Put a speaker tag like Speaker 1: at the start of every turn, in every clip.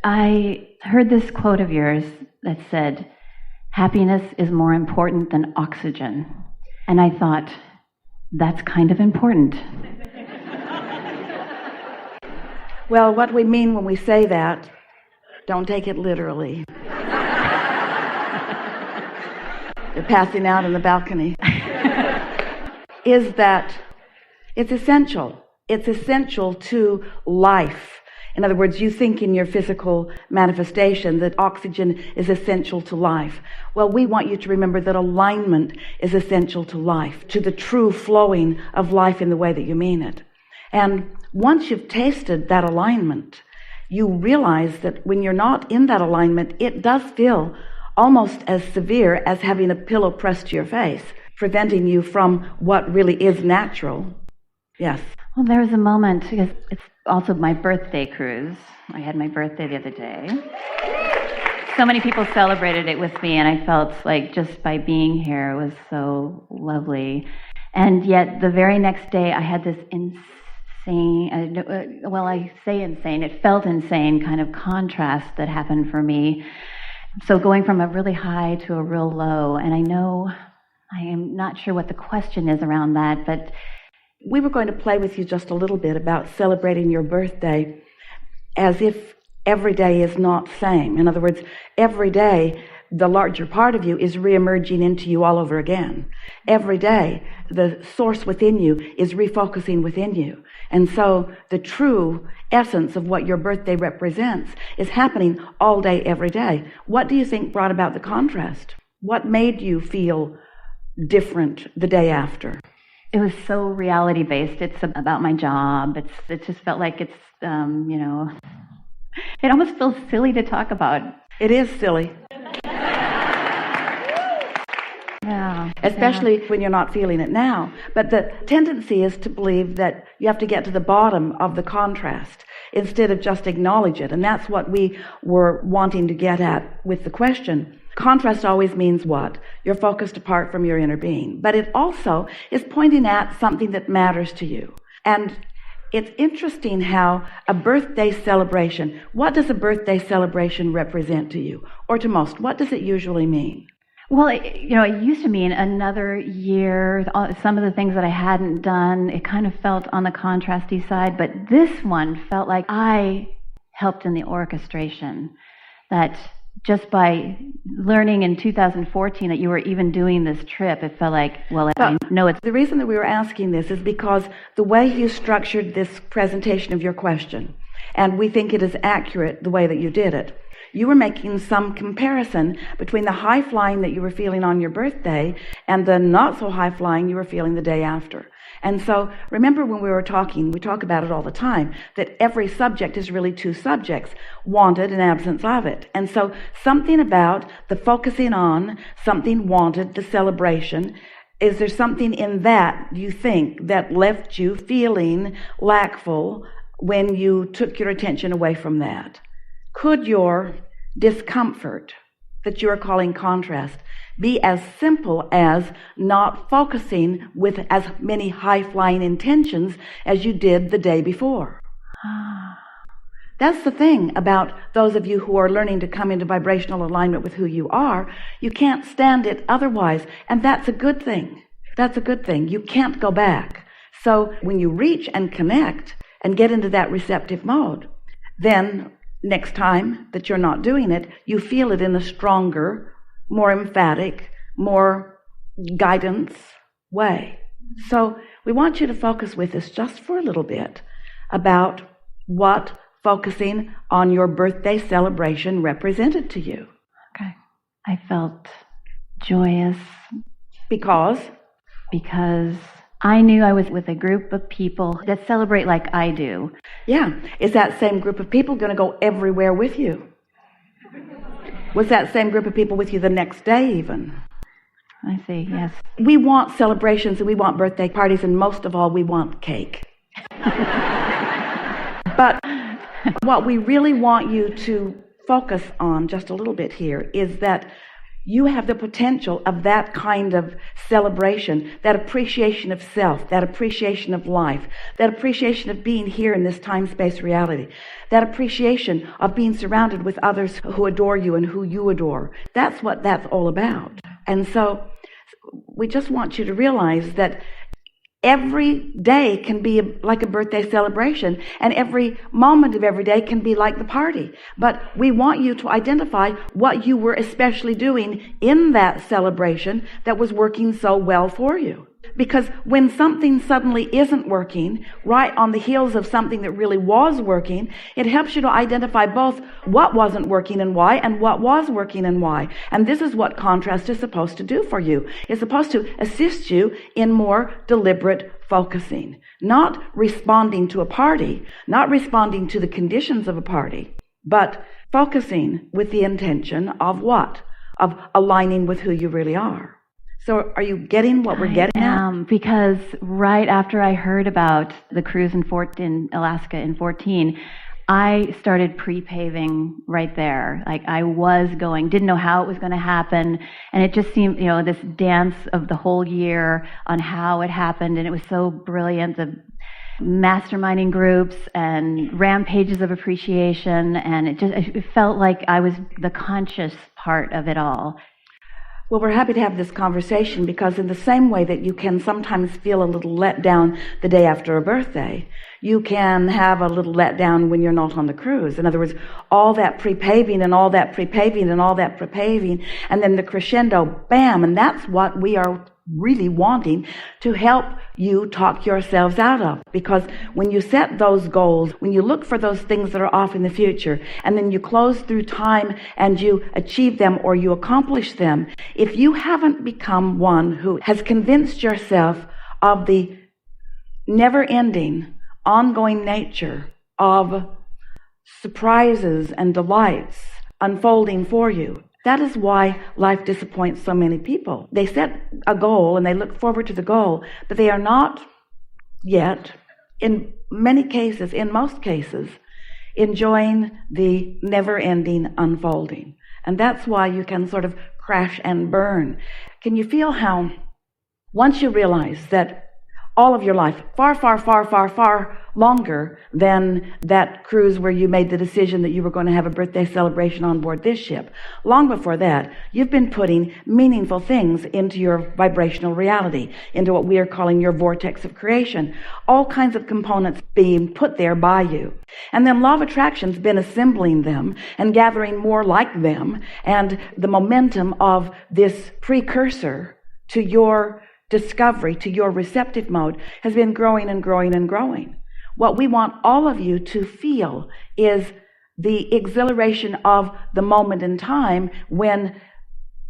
Speaker 1: I heard this quote of yours that said, "Happiness is more important than oxygen." And I thought, that's kind of important.
Speaker 2: Well, what we mean when we say that, don't take it literally. They're passing out in the balcony. Is that it's essential. It's essential to life. In other words, you think in your physical manifestation that oxygen is essential to life. Well, we want you to remember that alignment is essential to life, to the true flowing of life in the way that you mean it. And once you've tasted that alignment, you realize that when you're not in that alignment, it does feel almost as severe as having a pillow pressed to your face, preventing you from what really is natural. Yes.
Speaker 1: Well, there was a moment, because it's also my birthday cruise. I had my birthday the other day. So many people celebrated it with me, and I felt like just by being here, it was so lovely. And yet the very next day, I had this insane, well, I say insane, it felt insane kind of contrast that happened for me. So going from a really high to a real low, and I know I am not sure what the question is around that, but
Speaker 2: we were going to play with you just a little bit about celebrating your birthday as if every day is not same. In other words, every day the larger part of you is reemerging into you all over again. Every day the source within you is refocusing within you. And so the true essence of what your birthday represents is happening all day, every day. What do you think brought about the contrast? What made you feel different the day after?
Speaker 1: It was so reality-based. It's about my job. It just felt like it's, it almost feels silly to talk about.
Speaker 2: It is silly.
Speaker 1: Yeah.
Speaker 2: Especially when you're not feeling it now. But the tendency is to believe that you have to get to the bottom of the contrast instead of just acknowledge it. And that's what we were wanting to get at with the question. Contrast always means what? You're focused apart from your inner being. But it also is pointing at something that matters to you. And it's interesting how a birthday celebration, what does a birthday celebration represent to you? Or to most, what does it usually mean?
Speaker 1: Well, it used to mean another year, some of the things that I hadn't done, it kind of felt on the contrasty side, but this one felt like I helped in the orchestration, that just by learning in 2014 that you were even doing this trip, it felt like, well, I know it's...
Speaker 2: The reason that we were asking this is because the way you structured this presentation of your question, and we think it is accurate the way that you did it, you were making some comparison between the high flying that you were feeling on your birthday and the not so high flying you were feeling the day after. And so remember when we were talking, we talk about it all the time, that every subject is really two subjects, wanted and absence of it. And so something about the focusing on, something wanted, the celebration, is there something in that you think that left you feeling lackful when you took your attention away from that? Could your discomfort that you are calling contrast be as simple as not focusing with as many high-flying intentions as you did the day before? That's the thing about those of you who are learning to come into vibrational alignment with who you are. You can't stand it otherwise, and that's a good thing. That's a good thing. You can't go back. So when you reach and connect and get into that receptive mode, then next time that you're not doing it, you feel it in a stronger, more emphatic, more guidance way. So we want you to focus with us just for a little bit about what focusing on your birthday celebration represented to you.
Speaker 1: Okay. I felt joyous.
Speaker 2: Because I knew I was with a group of people that celebrate like I do. Yeah. Is that same group of people going to go everywhere with you? Was that same group of people with you the next day even?
Speaker 1: I see, yes.
Speaker 2: We want celebrations and we want birthday parties, and most of all, we want cake. But what we really want you to focus on just a little bit here is that you have the potential of that kind of celebration, that appreciation of self, that appreciation of life, that appreciation of being here in this time-space reality, that appreciation of being surrounded with others who adore you and who you adore. That's what that's all about. And so we just want you to realize that every day can be like a birthday celebration, and every moment of every day can be like the party. But we want you to identify what you were especially doing in that celebration that was working so well for you. Because when something suddenly isn't working, right on the heels of something that really was working, it helps you to identify both what wasn't working and why, and what was working and why. And this is what contrast is supposed to do for you. It's supposed to assist you in more deliberate focusing, not responding to a party, not responding to the conditions of a party, but focusing with the intention of what? Of aligning with who you really are. So are you getting what we're getting at?
Speaker 1: Because right after I heard about the cruise in Alaska in 14, I started pre-paving right there. Like I was didn't know how it was going to happen. And it just seemed, this dance of the whole year on how it happened. And it was so brilliant. The masterminding groups and rampages of appreciation. And it felt like I was the conscious part of it all.
Speaker 2: Well, we're happy to have this conversation because in the same way that you can sometimes feel a little let down the day after a birthday, you can have a little let down when you're not on the cruise. In other words, all that pre-paving and all that pre-paving and all that pre-paving, and then the crescendo, bam, and that's what we are really wanting to help you talk yourselves out of. Because when you set those goals, when you look for those things that are off in the future, and then you close through time and you achieve them or you accomplish them, if you haven't become one who has convinced yourself of the never-ending, ongoing nature of surprises and delights unfolding for you, that is why life disappoints so many people. They set a goal and they look forward to the goal, but they are not yet, in many cases, in most cases, enjoying the never-ending unfolding. And that's why you can sort of crash and burn. Can you feel how, once you realize that all of your life, far, far, far, far, far longer than that cruise where you made the decision that you were going to have a birthday celebration on board this ship, long before that, you've been putting meaningful things into your vibrational reality, into what we are calling your vortex of creation. All kinds of components being put there by you. And then law of attraction's been assembling them and gathering more like them, and the momentum of this precursor to your discovery, to your receptive mode, has been growing and growing and growing. What we want all of you to feel is the exhilaration of the moment in time when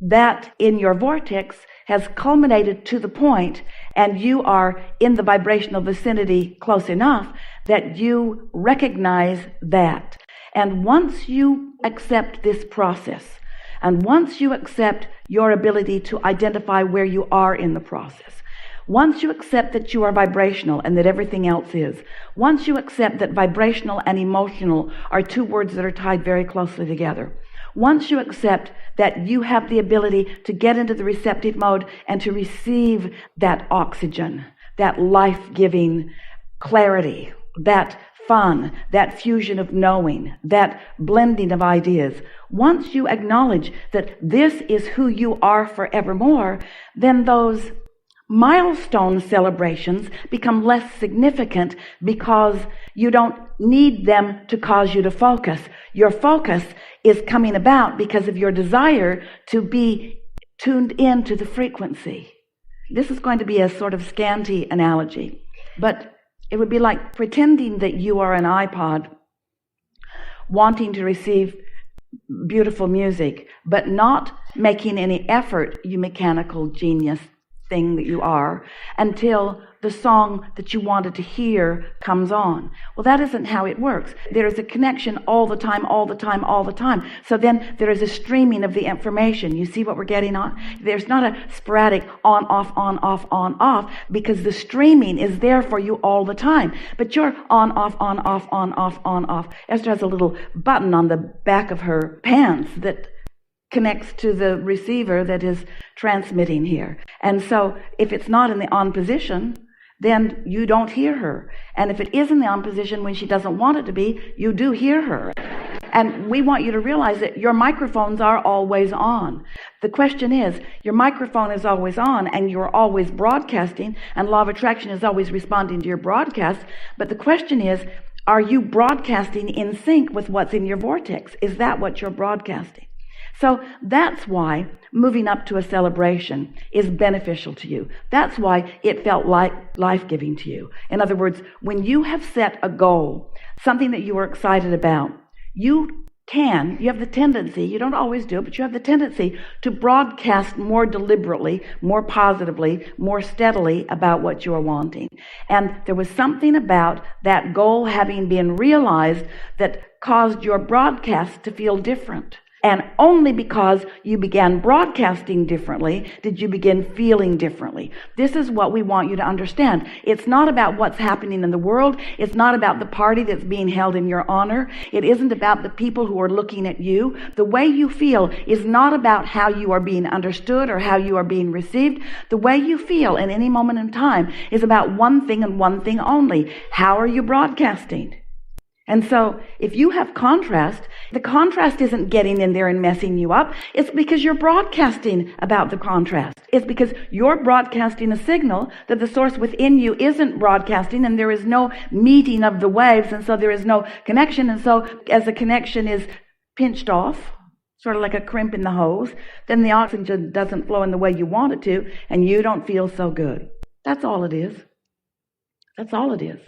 Speaker 2: that in your vortex has culminated to the point and you are in the vibrational vicinity close enough that you recognize that. And once you accept this process, and once you accept your ability to identify where you are in the process, once you accept that you are vibrational and that everything else is, once you accept that vibrational and emotional are two words that are tied very closely together, once you accept that you have the ability to get into the receptive mode and to receive that oxygen, that life-giving clarity, that fun, that fusion of knowing, that blending of ideas, once you acknowledge that this is who you are forevermore, then those milestone celebrations become less significant because you don't need them to cause you to focus. Your focus is coming about because of your desire to be tuned into the frequency. This is going to be a sort of scanty analogy, but it would be like pretending that you are an iPod wanting to receive beautiful music, but not making any effort, you mechanical genius thing that you are, until the song that you wanted to hear comes on. Well, that isn't how it works. There is a connection all the time, all the time, all the time. So then there is a streaming of the information. You see what we're getting on? There's not a sporadic on, off, because the streaming is there for you all the time. But you're on, off, on, off, on, off, on, off. Esther has a little button on the back of her pants that connects to the receiver that is transmitting here. And so if it's not in the on position, then you don't hear her. And if it is in the on position when she doesn't want it to be, you do hear her. And we want you to realize that your microphones are always on. The question is, your microphone is always on and you're always broadcasting, and law of attraction is always responding to your broadcast. But the question is, are you broadcasting in sync with what's in your vortex? Is that what you're broadcasting? So that's why moving up to a celebration is beneficial to you. That's why it felt like life-giving to you. In other words, when you have set a goal, something that you are excited about, you have the tendency, you don't always do it, but you have the tendency to broadcast more deliberately, more positively, more steadily about what you are wanting. And there was something about that goal having been realized that caused your broadcast to feel different. And only because you began broadcasting differently did you begin feeling differently. This is what we want you to understand. It's not about what's happening in the world. It's not about the party that's being held in your honor. It isn't about the people who are looking at you. The way you feel is not about how you are being understood or how you are being received. The way you feel in any moment in time is about one thing and one thing only. How are you broadcasting? And so if you have contrast, the contrast isn't getting in there and messing you up. It's because you're broadcasting about the contrast. It's because you're broadcasting a signal that the source within you isn't broadcasting, and there is no meeting of the waves, and so there is no connection. And so as the connection is pinched off, sort of like a crimp in the hose, then the oxygen doesn't flow in the way you want it to, and you don't feel so good. That's all it is. That's all it is.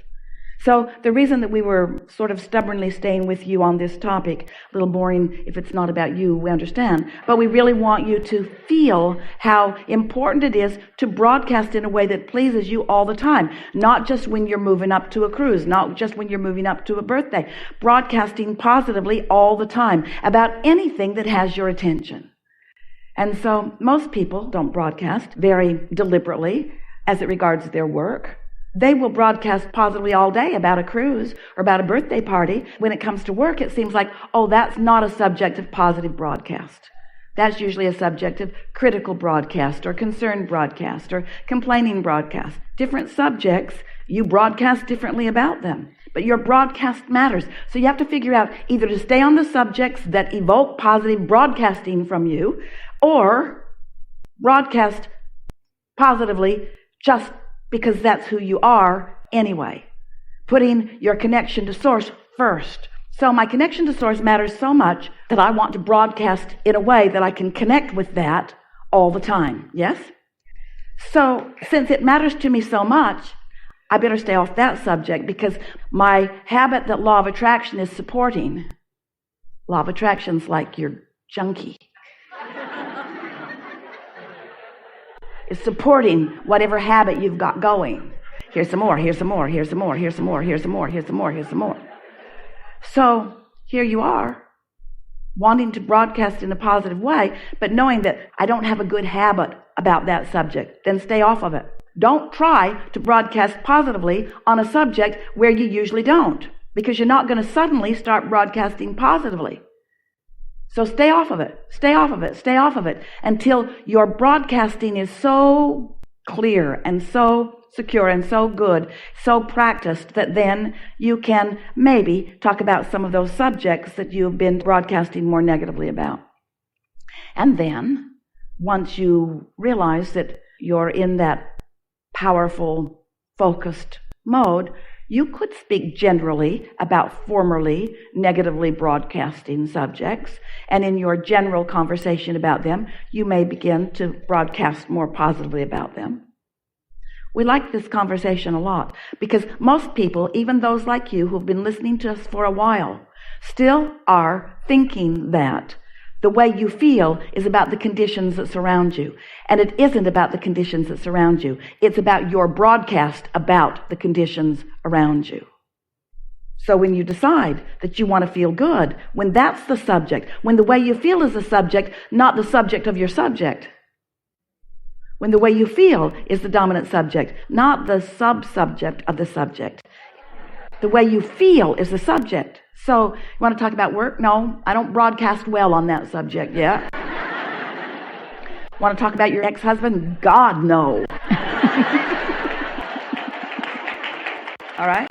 Speaker 2: So the reason that we were sort of stubbornly staying with you on this topic, a little boring if it's not about you, we understand, but we really want you to feel how important it is to broadcast in a way that pleases you all the time, not just when you're moving up to a cruise, not just when you're moving up to a birthday, broadcasting positively all the time about anything that has your attention. And so most people don't broadcast very deliberately as it regards their work. They will broadcast positively all day about a cruise or about a birthday party. When it comes to work, it seems like, oh, that's not a subject of positive broadcast. That's usually a subject of critical broadcast or concerned broadcast or complaining broadcast. Different subjects, you broadcast differently about them. But your broadcast matters. So you have to figure out either to stay on the subjects that evoke positive broadcasting from you, or broadcast positively just because that's who you are anyway, putting your connection to source first. So my connection to source matters so much that I want to broadcast in a way that I can connect with that all the time. Yes? So since it matters to me so much, I better stay off that subject, because my habit that law of attraction is supporting, law of attraction's like your junkie. Is supporting whatever habit you've got going. Here's some more, here's some more, here's some more, here's some more, here's some more, here's some more, here's some more. So here you are, wanting to broadcast in a positive way, but knowing that I don't have a good habit about that subject, then stay off of it. Don't try to broadcast positively on a subject where you usually don't, because you're not going to suddenly start broadcasting positively. So stay off of it, stay off of it, stay off of it until your broadcasting is so clear and so secure and so good, so practiced, that then you can maybe talk about some of those subjects that you've been broadcasting more negatively about. And then, once you realize that you're in that powerful, focused mode, you could speak generally about formerly negatively broadcasting subjects, and in your general conversation about them, you may begin to broadcast more positively about them. We like this conversation a lot, because most people, even those like you who've been listening to us for a while, still are thinking that the way you feel is about the conditions that surround you. And it isn't about the conditions that surround you. It's about your broadcast about the conditions around you. So when you decide that you want to feel good, when that's the subject, when the way you feel is the subject, not the subject of your subject. When the way you feel is the dominant subject, not the sub-subject of the subject. The way you feel is the subject. So, you want to talk about work? No, I don't broadcast well on that subject yet. Want to talk about your ex-husband? God, no. All right?